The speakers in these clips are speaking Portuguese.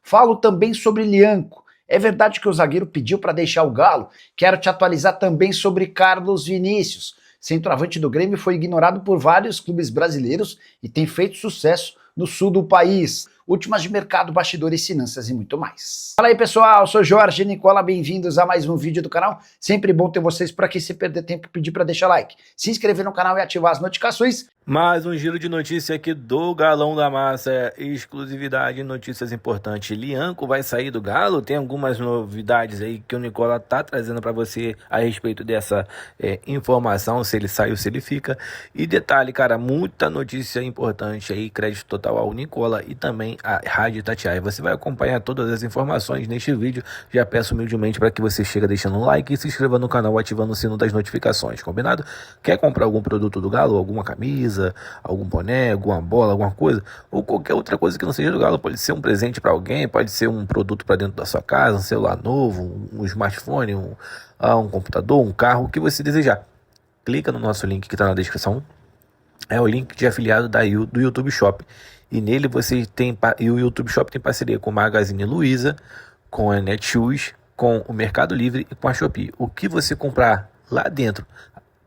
Falo também sobre Lianco. É verdade que o zagueiro pediu para deixar o Galo? Quero te atualizar também sobre Carlos Vinícius. Centroavante do Grêmio foi ignorado por vários clubes brasileiros e tem feito sucesso no sul do país. Últimas de mercado, bastidores, finanças e muito mais. Fala aí, pessoal, sou Jorge Nicola, bem-vindos a mais um vídeo do canal. Sempre bom ter vocês por aqui. Se perder tempo, pedir para deixar like, se inscrever no canal e ativar as notificações. Mais um giro de notícia aqui do Galão da Massa, exclusividade, notícias importantes. Lianco vai sair do Galo? Tem algumas novidades aí que o Nicola tá trazendo para você a respeito dessa informação, se ele sai ou se ele fica. E detalhe, cara, muita notícia importante aí, crédito total ao Nicola e também a Rádio Itatiaia. Você vai acompanhar todas as informações neste vídeo. Já peço humildemente para que você chegue deixando um like e se inscreva no canal ativando o sino das notificações, combinado? Quer comprar algum produto do Galo, alguma camisa, algum boné, alguma bola, alguma coisa, ou qualquer outra coisa que não seja do Galo? Pode ser um presente para alguém, pode ser um produto para dentro da sua casa, um celular novo, um smartphone, um computador, um carro, o que você desejar. Clica no nosso link que está na descrição. É o link de afiliado do YouTube Shop. E nele você tem, e o YouTube Shop tem parceria com o Magazine Luiza, com a Netshoes, com o Mercado Livre e com a Shopee. O que você comprar lá dentro,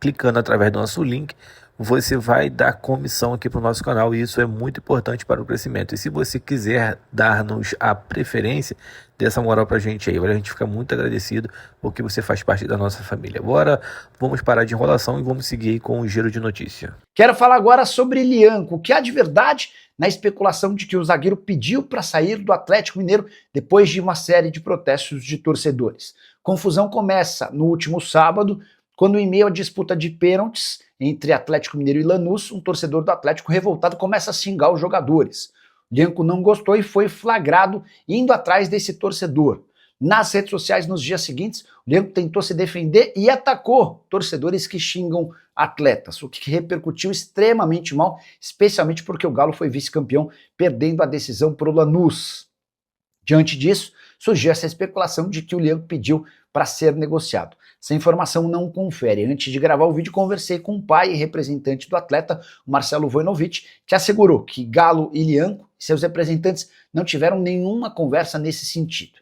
clicando através do nosso link, você vai dar comissão aqui para o nosso canal e isso é muito importante para o crescimento. E se você quiser dar-nos a preferência, dê essa moral para a gente aí, a gente fica muito agradecido porque você faz parte da nossa família. Agora vamos parar de enrolação e vamos seguir aí com o giro de notícia. Quero falar agora sobre Lianco. O que há de verdade na especulação de que o zagueiro pediu para sair do Atlético Mineiro depois de uma série de protestos de torcedores. Confusão começa no último sábado, quando em meio à disputa de pênaltis entre Atlético Mineiro e Lanús, um torcedor do Atlético revoltado começa a xingar os jogadores. Lianco não gostou e foi flagrado indo atrás desse torcedor. Nas redes sociais, nos dias seguintes, o Lianco tentou se defender e atacou torcedores que xingam atletas, o que repercutiu extremamente mal, especialmente porque o Galo foi vice-campeão, perdendo a decisão para o Lanús. Diante disso, surgiu essa especulação de que o Lianco pediu para ser negociado. Essa informação não confere. Antes de gravar o vídeo, conversei com o pai e representante do atleta, o Marcelo Vojnovic, que assegurou que Galo e Lianco e seus representantes não tiveram nenhuma conversa nesse sentido.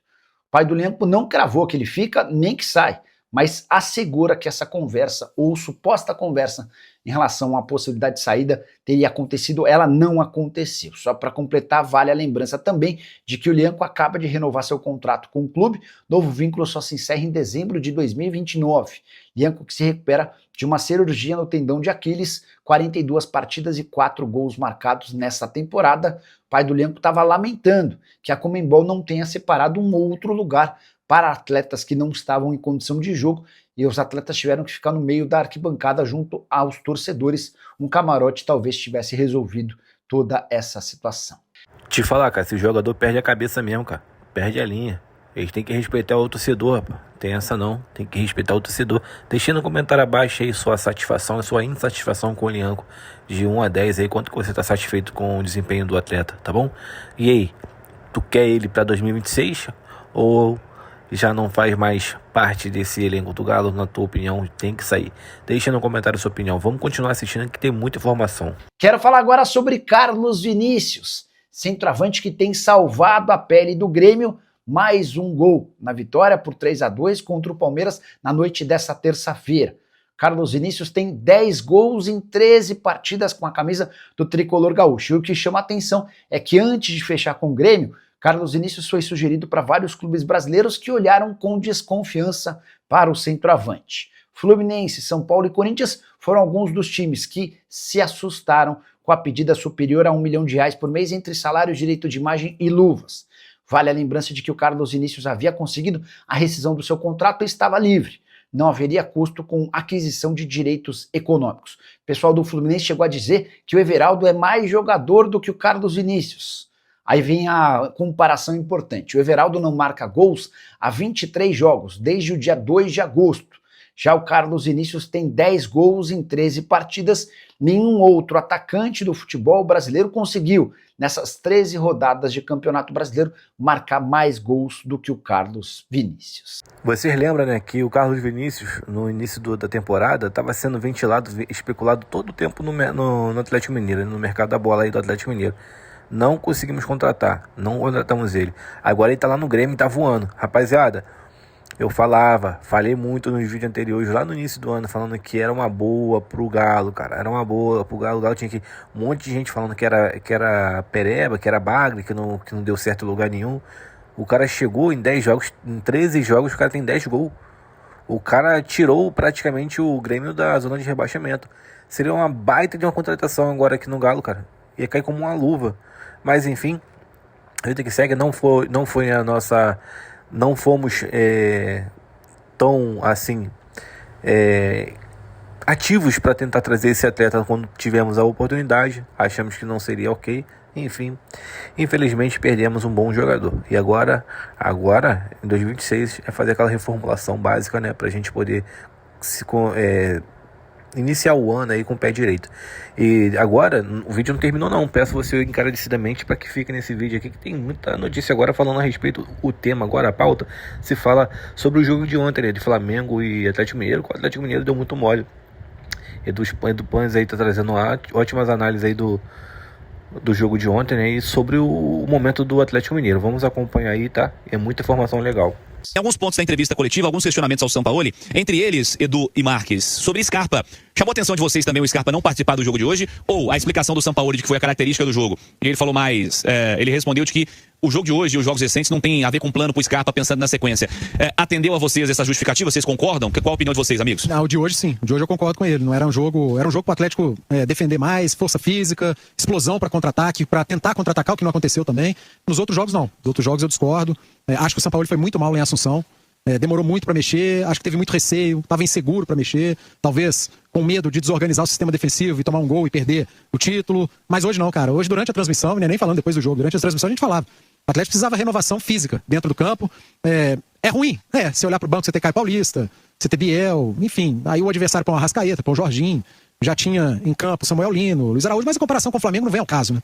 O pai do Lianco não cravou que ele fica nem que sai, mas assegura que essa conversa, ou suposta conversa, em relação à possibilidade de saída, teria acontecido, ela não aconteceu. Só para completar, vale a lembrança também de que o Lianco acaba de renovar seu contrato com o clube, novo vínculo só se encerra em dezembro de 2029. Lianco que se recupera de uma cirurgia no tendão de Aquiles, 42 partidas e 4 gols marcados nessa temporada. O pai do Lianco estava lamentando que a Conmebol não tenha separado um outro lugar para atletas que não estavam em condição de jogo, e os atletas tiveram que ficar no meio da arquibancada junto aos torcedores. Um camarote talvez tivesse resolvido toda essa situação. Te falar, cara, esse jogador perde a cabeça mesmo, cara. Perde a linha. Eles têm que respeitar o torcedor, rapaz. Tem essa não. Tem que respeitar o torcedor. Deixa no comentário abaixo aí sua satisfação e sua insatisfação com o Lianco. De 1 a 10 aí, quanto que você tá satisfeito com o desempenho do atleta, tá bom? E aí, tu quer ele pra 2026? Ou já não faz mais parte desse elenco do Galo? Na tua opinião, tem que sair. Deixa no comentário a sua opinião. Vamos continuar assistindo que tem muita informação. Quero falar agora sobre Carlos Vinícius, centroavante que tem salvado a pele do Grêmio. Mais um gol na vitória por 3-2 contra o Palmeiras na noite dessa terça-feira. Carlos Vinícius tem 10 gols em 13 partidas com a camisa do tricolor gaúcho. E o que chama a atenção é que antes de fechar com o Grêmio, Carlos Vinícius foi sugerido para vários clubes brasileiros que olharam com desconfiança para o centroavante. Fluminense, São Paulo e Corinthians foram alguns dos times que se assustaram com a pedida superior a R$1 milhão por mês entre salários, direito de imagem e luvas. Vale a lembrança de que o Carlos Vinícius havia conseguido a rescisão do seu contrato e estava livre. Não haveria custo com aquisição de direitos econômicos. O pessoal do Fluminense chegou a dizer que o Everaldo é mais jogador do que o Carlos Vinícius. Aí vem a comparação importante. O Everaldo não marca gols há 23 jogos, desde o dia 2 de agosto. Já o Carlos Vinícius tem 10 gols em 13 partidas. Nenhum outro atacante do futebol brasileiro conseguiu, nessas 13 rodadas de Campeonato Brasileiro, marcar mais gols do que o Carlos Vinícius. Vocês lembram, né, que o Carlos Vinícius, no início da temporada, estava sendo ventilado, especulado todo o tempo no Atlético Mineiro, no mercado da bola aí do Atlético Mineiro. Não conseguimos contratar, não contratamos ele. Agora ele tá lá no Grêmio e tá voando. Rapaziada, eu falei muito nos vídeos anteriores, lá no início do ano, falando que era uma boa pro Galo, cara. Era uma boa pro Galo. O Galo tinha que... Um monte de gente falando que era pereba, que era bagre, que não deu certo em lugar nenhum. O cara chegou em 10 jogos, em 13 jogos, o cara tem 10 gols. O cara tirou praticamente o Grêmio da zona de rebaixamento. Seria uma baita de uma contratação agora aqui no Galo, cara. Ia cair como uma luva. Mas enfim, a vida que segue, não foi a nossa... Não fomos tão assim ativos para tentar trazer esse atleta quando tivemos a oportunidade. Achamos que não seria ok. Enfim, infelizmente perdemos um bom jogador. E agora em 2026, é fazer aquela reformulação básica, né, para a gente poder iniciar o ano aí com o pé direito. E agora, o vídeo não terminou não, peço você encarecidamente para que fique nesse vídeo aqui, que tem muita notícia agora falando a respeito, o tema agora, a pauta, se fala sobre o jogo de ontem, né, de Flamengo e Atlético Mineiro. O Atlético Mineiro deu muito mole. Edu Panes aí tá trazendo ótimas análises aí do jogo de ontem, né, e sobre o momento do Atlético Mineiro. Vamos acompanhar aí, tá? É muita informação legal. Em alguns pontos da entrevista coletiva, alguns questionamentos ao Sampaoli, entre eles, Edu e Marques, sobre Scarpa. Chamou a atenção de vocês também o Scarpa não participar do jogo de hoje, ou a explicação do Sampaoli de que foi a característica do jogo? E ele falou mais, ele respondeu de que o jogo de hoje e os jogos recentes não tem a ver com plano pro Scarpa pensando na sequência. Atendeu a vocês essa justificativa? Vocês concordam? Qual a opinião de vocês, amigos? Não, o de hoje sim. O de hoje eu concordo com ele. Não era um jogo pro Atlético defender mais, força física, explosão para contra-ataque, para tentar contra-atacar, o que não aconteceu também. Nos outros jogos não. Nos outros jogos eu discordo. Acho que o Sampaoli foi muito mal em Assunção. Demorou muito para mexer, acho que teve muito receio, estava inseguro para mexer, talvez com medo de desorganizar o sistema defensivo e tomar um gol e perder o título. Mas hoje não, cara. Hoje, durante a transmissão, nem falando depois do jogo, durante a transmissão a gente falava. O Atlético precisava de renovação física dentro do campo. É ruim, se olhar pro banco, você tem Caio Paulista, você tem Biel, enfim. Aí o adversário põe o Arrascaeta, põe o Jorginho, já tinha em campo Samuel Lino, Luiz Araújo, mas a comparação com o Flamengo não vem ao caso, né?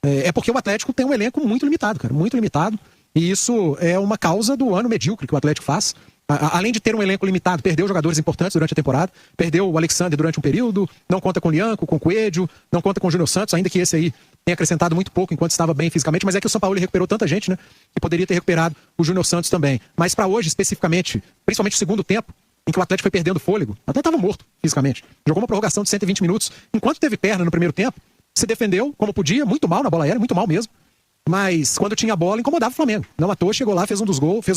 É porque o Atlético tem um elenco muito limitado, cara, muito limitado. E isso é uma causa do ano medíocre que o Atlético faz. Além de ter um elenco limitado, perdeu jogadores importantes durante a temporada, perdeu o Alexandre durante um período, não conta com o Lianco, com o Coelho, não conta com o Júnior Santos, ainda que esse aí tenha acrescentado muito pouco enquanto estava bem fisicamente, mas é que o Sampaoli recuperou tanta gente, né, que poderia ter recuperado o Júnior Santos também. Mas para hoje, especificamente, principalmente o segundo tempo, em que o Atlético foi perdendo fôlego, até estava morto fisicamente, jogou uma prorrogação de 120 minutos, enquanto teve perna no primeiro tempo, se defendeu como podia, muito mal na bola aérea, muito mal mesmo. Mas quando tinha a bola, incomodava o Flamengo. Não à toa, chegou lá, fez um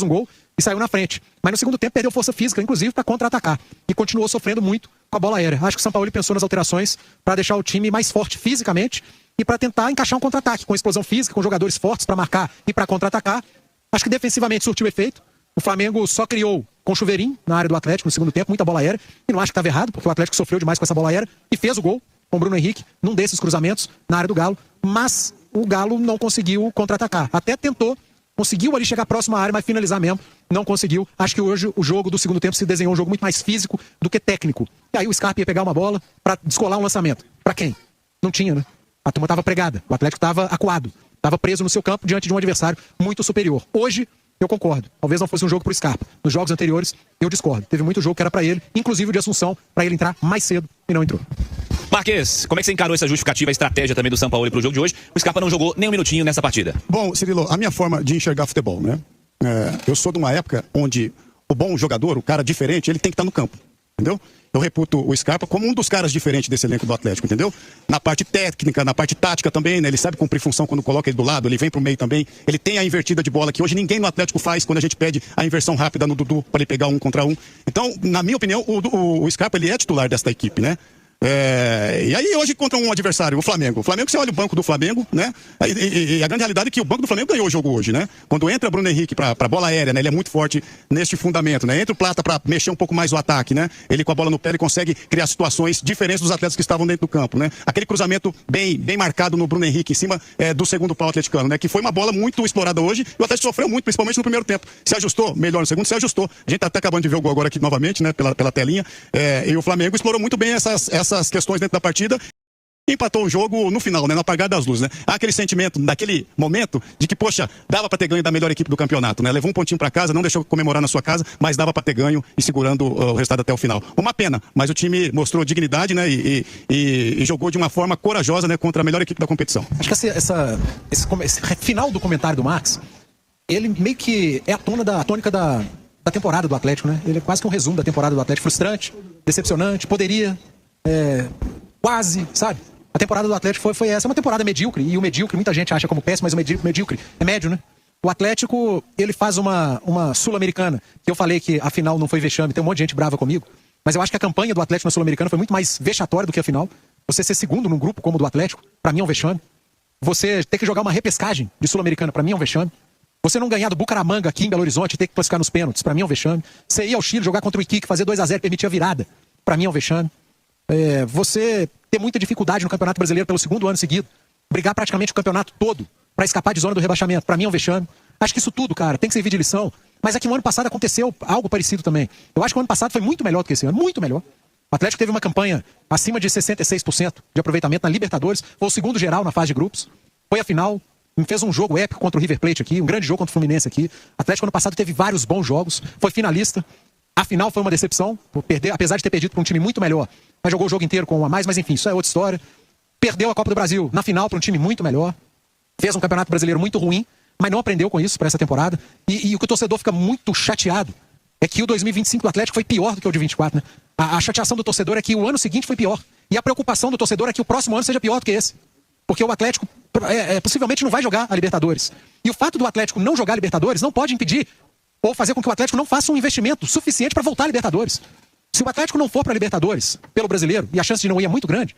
gol e saiu na frente. Mas no segundo tempo perdeu força física, inclusive, para contra-atacar. E continuou sofrendo muito com a bola aérea. Acho que o Sampaoli pensou nas alterações para deixar o time mais forte fisicamente e para tentar encaixar um contra-ataque, com explosão física, com jogadores fortes para marcar e para contra-atacar. Acho que defensivamente surtiu efeito. O Flamengo só criou com chuveirinho na área do Atlético no segundo tempo, muita bola aérea. E não acho que estava errado, porque o Atlético sofreu demais com essa bola aérea e fez o gol com o Bruno Henrique num desses cruzamentos na área do Galo. Mas o Galo não conseguiu contra-atacar. Até tentou, conseguiu ali chegar próximo à área, mas finalizar mesmo, não conseguiu. Acho que hoje o jogo do segundo tempo se desenhou um jogo muito mais físico do que técnico. E aí o Scarpa ia pegar uma bola para descolar um lançamento. Para quem? Não tinha, né? A turma estava pregada, o Atlético estava acuado, estava preso no seu campo diante de um adversário muito superior. Hoje, eu concordo. Talvez não fosse um jogo pro Scarpa. Nos jogos anteriores, eu discordo. Teve muito jogo que era para ele, inclusive o de Assunção, para ele entrar mais cedo e não entrou. Marques, como é que você encarou essa justificativa, a estratégia também do Sampaoli pro jogo de hoje? O Scarpa não jogou nem um minutinho nessa partida. Bom, Cirilo, a minha forma de enxergar futebol, né? Eu sou de uma época onde o bom jogador, o cara diferente, ele tem que estar no campo, entendeu? Eu reputo o Scarpa como um dos caras diferentes desse elenco do Atlético, entendeu? Na parte técnica, na parte tática também, né? Ele sabe cumprir função quando coloca ele do lado, ele vem pro meio também. Ele tem a invertida de bola que hoje ninguém no Atlético faz quando a gente pede a inversão rápida no Dudu para ele pegar 1 contra 1. Então, na minha opinião, o Scarpa, ele é titular desta equipe, né? E aí hoje contra um adversário, o Flamengo. O Flamengo, você olha o banco do Flamengo, né? E a grande realidade é que o banco do Flamengo ganhou o jogo hoje, né? Quando entra Bruno Henrique pra bola aérea, né? Ele é muito forte neste fundamento, né? Entra o Plata pra mexer um pouco mais o ataque, né? Ele com a bola no pé, ele consegue criar situações diferentes dos atletas que estavam dentro do campo, né? Aquele cruzamento bem marcado no Bruno Henrique em cima do segundo pau atleticano, né? Que foi uma bola muito explorada hoje e o Atlético sofreu muito, principalmente no primeiro tempo. Se ajustou melhor no segundo, se ajustou. A gente tá até acabando de ver o gol agora aqui novamente, né? Pela telinha. E o Flamengo explorou muito bem essas questões dentro da partida. e empatou o jogo no final, né? No apagar das luzes, né? Há aquele sentimento, naquele momento, de que, poxa, dava para ter ganho da melhor equipe do campeonato, né? Levou um pontinho para casa, não deixou comemorar na sua casa, mas dava para ter ganho e segurando o resultado até o final. Uma pena, mas o time mostrou dignidade, né? E jogou de uma forma corajosa, né? Contra a melhor equipe da competição. Acho que esse final do comentário do Marcos, ele meio que é a tônica da temporada do Atlético, né? Ele é quase que um resumo da temporada do Atlético. Frustrante, decepcionante, poderia, quase, sabe? A temporada do Atlético foi essa. É uma temporada medíocre, e o medíocre muita gente acha como péssimo, mas o medíocre é médio, né? O Atlético, ele faz uma Sul-Americana, que eu falei que a final não foi vexame, tem um monte de gente brava comigo, mas eu acho que a campanha do Atlético na Sul-Americana foi muito mais vexatória do que a final. Você ser segundo num grupo como o do Atlético, pra mim é um vexame. Você ter que jogar uma repescagem de Sul-Americana, pra mim é um vexame. Você não ganhar do Bucaramanga aqui em Belo Horizonte e ter que classificar nos pênaltis, pra mim é um vexame. Você ir ao Chile jogar contra o Iquique, fazer 2-0 e permitir a virada, pra mim é um vexame. Você ter muita dificuldade no Campeonato Brasileiro pelo segundo ano seguido, brigar praticamente o campeonato todo pra escapar de zona do rebaixamento, pra mim é um vexame. Acho que isso tudo, cara, tem que servir de lição. Mas é que o ano passado aconteceu algo parecido também. Eu acho que o ano passado foi muito melhor do que esse ano, muito melhor. O Atlético teve uma campanha acima de 66% de aproveitamento na Libertadores, foi o segundo geral na fase de grupos, foi a final, fez um jogo épico contra o River Plate aqui, um grande jogo contra o Fluminense aqui. O Atlético ano passado teve vários bons jogos, foi finalista. A final foi uma decepção, apesar de ter perdido para um time muito melhor, mas jogou o jogo inteiro com um a mais, mas enfim, isso é outra história. Perdeu a Copa do Brasil na final para um time muito melhor, fez um Campeonato Brasileiro muito ruim, mas não aprendeu com isso para essa temporada. E o que o torcedor fica muito chateado é que o 2025 do Atlético foi pior do que o de 24, né? A chateação do torcedor é que o ano seguinte foi pior. E a preocupação do torcedor é que o próximo ano seja pior do que esse. Porque o Atlético possivelmente não vai jogar a Libertadores. E o fato do Atlético não jogar a Libertadores não pode impedir ou fazer com que o Atlético não faça um investimento suficiente para voltar à Libertadores. Se o Atlético não for para a Libertadores pelo brasileiro, e a chance de não ir é muito grande,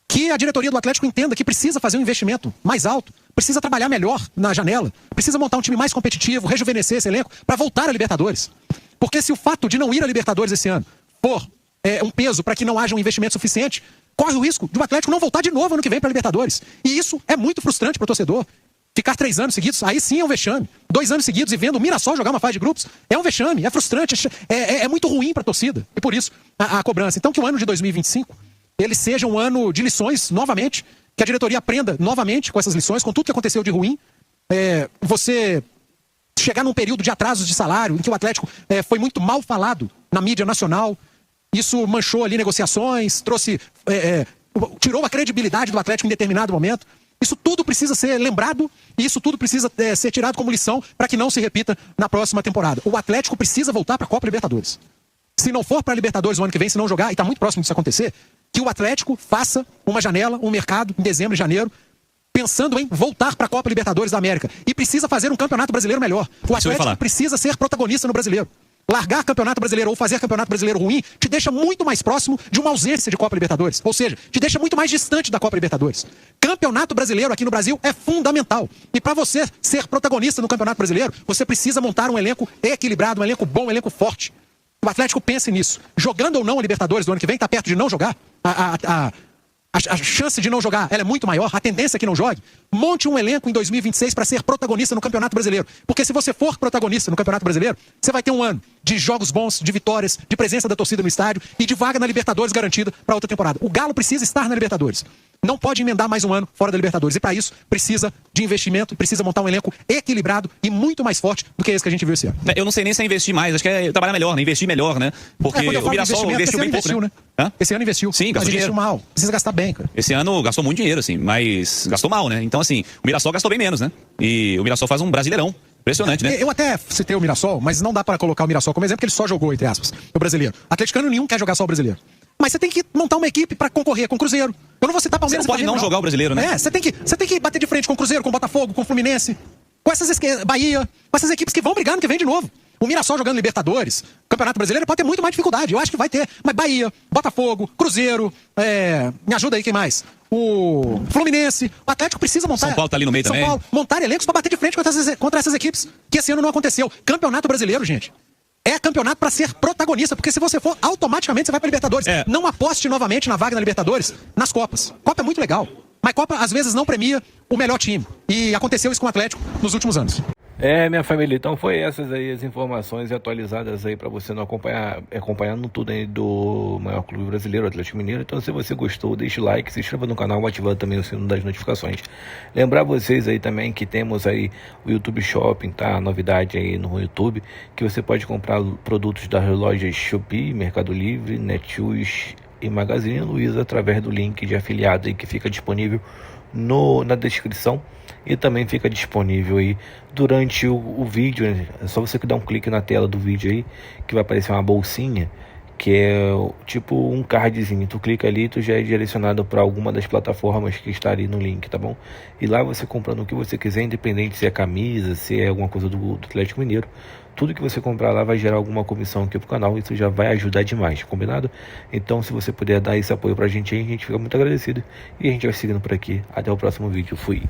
que a diretoria do Atlético entenda que precisa fazer um investimento mais alto, precisa trabalhar melhor na janela, precisa montar um time mais competitivo, rejuvenescer esse elenco para voltar à Libertadores. Porque se o fato de não ir à Libertadores esse ano for um peso para que não haja um investimento suficiente, corre o risco de o Atlético não voltar de novo ano que vem para a Libertadores. E isso é muito frustrante para o torcedor. Ficar 3 anos seguidos, aí sim é um vexame. 2 anos seguidos e vendo o Mirassol jogar uma fase de grupos, é um vexame, é frustrante, é muito ruim para a torcida. E por isso, a cobrança. Então que o ano de 2025, ele seja um ano de lições, novamente, que a diretoria aprenda novamente com essas lições, com tudo que aconteceu de ruim. Você chegar num período de atrasos de salário, em que o Atlético foi muito mal falado na mídia nacional, isso manchou ali negociações, tirou a credibilidade do Atlético em determinado momento. Isso tudo precisa ser lembrado e isso tudo precisa ser tirado como lição para que não se repita na próxima temporada. O Atlético precisa voltar para a Copa Libertadores. Se não for para a Libertadores no ano que vem, se não jogar, e está muito próximo disso acontecer, que o Atlético faça uma janela, um mercado em dezembro e janeiro, pensando em voltar para a Copa Libertadores da América. E precisa fazer um campeonato brasileiro melhor. O Atlético precisa ser protagonista no brasileiro. Largar campeonato brasileiro ou fazer campeonato brasileiro ruim te deixa muito mais próximo de uma ausência de Copa Libertadores. Ou seja, te deixa muito mais distante da Copa Libertadores. Campeonato brasileiro aqui no Brasil é fundamental. E para você ser protagonista no Campeonato Brasileiro, você precisa montar um elenco equilibrado, um elenco bom, um elenco forte. O Atlético pense nisso. Jogando ou não a Libertadores do ano que vem, está perto de não jogar. A chance de não jogar ela é muito maior, a tendência é que não jogue. Monte um elenco em 2026 para ser protagonista no Campeonato Brasileiro. Porque se você for protagonista no Campeonato Brasileiro, você vai ter um ano de jogos bons, de vitórias, de presença da torcida no estádio e de vaga na Libertadores garantida para outra temporada. O Galo precisa estar na Libertadores. Não pode emendar mais um ano fora da Libertadores. E para isso, precisa de investimento, precisa montar um elenco equilibrado e muito mais forte do que esse que a gente viu esse ano. Eu não sei nem se é investir mais, acho que é trabalhar melhor, né? Investir melhor, né? Porque o Mirassol investiu bem pouco, né? Esse ano investiu. Sim, gastou dinheiro. Investiu mal. Precisa gastar bem, cara. Esse ano gastou muito dinheiro, assim, mas gastou mal, né? Então, assim, o Mirassol gastou bem menos, né? E o Mirassol faz um brasileirão. Impressionante, né? Eu até citei o Mirassol, mas não dá para colocar o Mirassol como exemplo, porque ele só jogou, entre aspas, o brasileiro. Atleticano nenhum quer jogar só o brasileiro. Mas você tem que montar uma equipe para concorrer com o Cruzeiro. Eu não vou citar Palmeiras. Você não pode não jogar o brasileiro, né? Você tem que bater de frente com o Cruzeiro, com o Botafogo, com o Fluminense, com essas Bahia, com essas equipes que vão brigar no que vem de novo. O Mirassol jogando Libertadores, Campeonato Brasileiro, pode ter muito mais dificuldade. Eu acho que vai ter. Mas Bahia, Botafogo, Cruzeiro, me ajuda aí, quem mais? O Fluminense, o Atlético precisa montar. São Paulo tá ali no meio também. São Paulo, montar elencos para bater de frente contra essas equipes, que esse ano não aconteceu. Campeonato Brasileiro, gente, é campeonato para ser protagonista, porque se você for, automaticamente você vai para Libertadores. Não aposte novamente na vaga na Libertadores, nas Copas. Copa é muito legal, mas Copa às vezes não premia o melhor time. E aconteceu isso com o Atlético nos últimos anos. Minha família, então foi essas aí as informações atualizadas aí para você não acompanhando tudo aí do maior clube brasileiro, Atlético Mineiro. Então, se você gostou, deixe o like, se inscreva no canal, ativando também o sino das notificações. Lembrar vocês aí também que temos aí o YouTube Shopping, tá? Novidade aí no YouTube, que você pode comprar produtos das lojas Shopee, Mercado Livre, Netshoes e Magazine Luiza através do link de afiliado aí que fica disponível na descrição, e também fica disponível aí durante o vídeo, né? É só você dar um clique na tela do vídeo aí que vai aparecer uma bolsinha que é tipo um cardzinho. Tu clica ali, tu já é direcionado para alguma das plataformas que está ali no link, tá bom? E lá você comprando o que você quiser, independente se é camisa, se é alguma coisa do Atlético Mineiro, tudo que você comprar lá vai gerar alguma comissão aqui pro canal. Isso já vai ajudar demais, combinado? Então, se você puder dar esse apoio pra gente aí, a gente fica muito agradecido. E a gente vai seguindo por aqui. Até o próximo vídeo. Fui!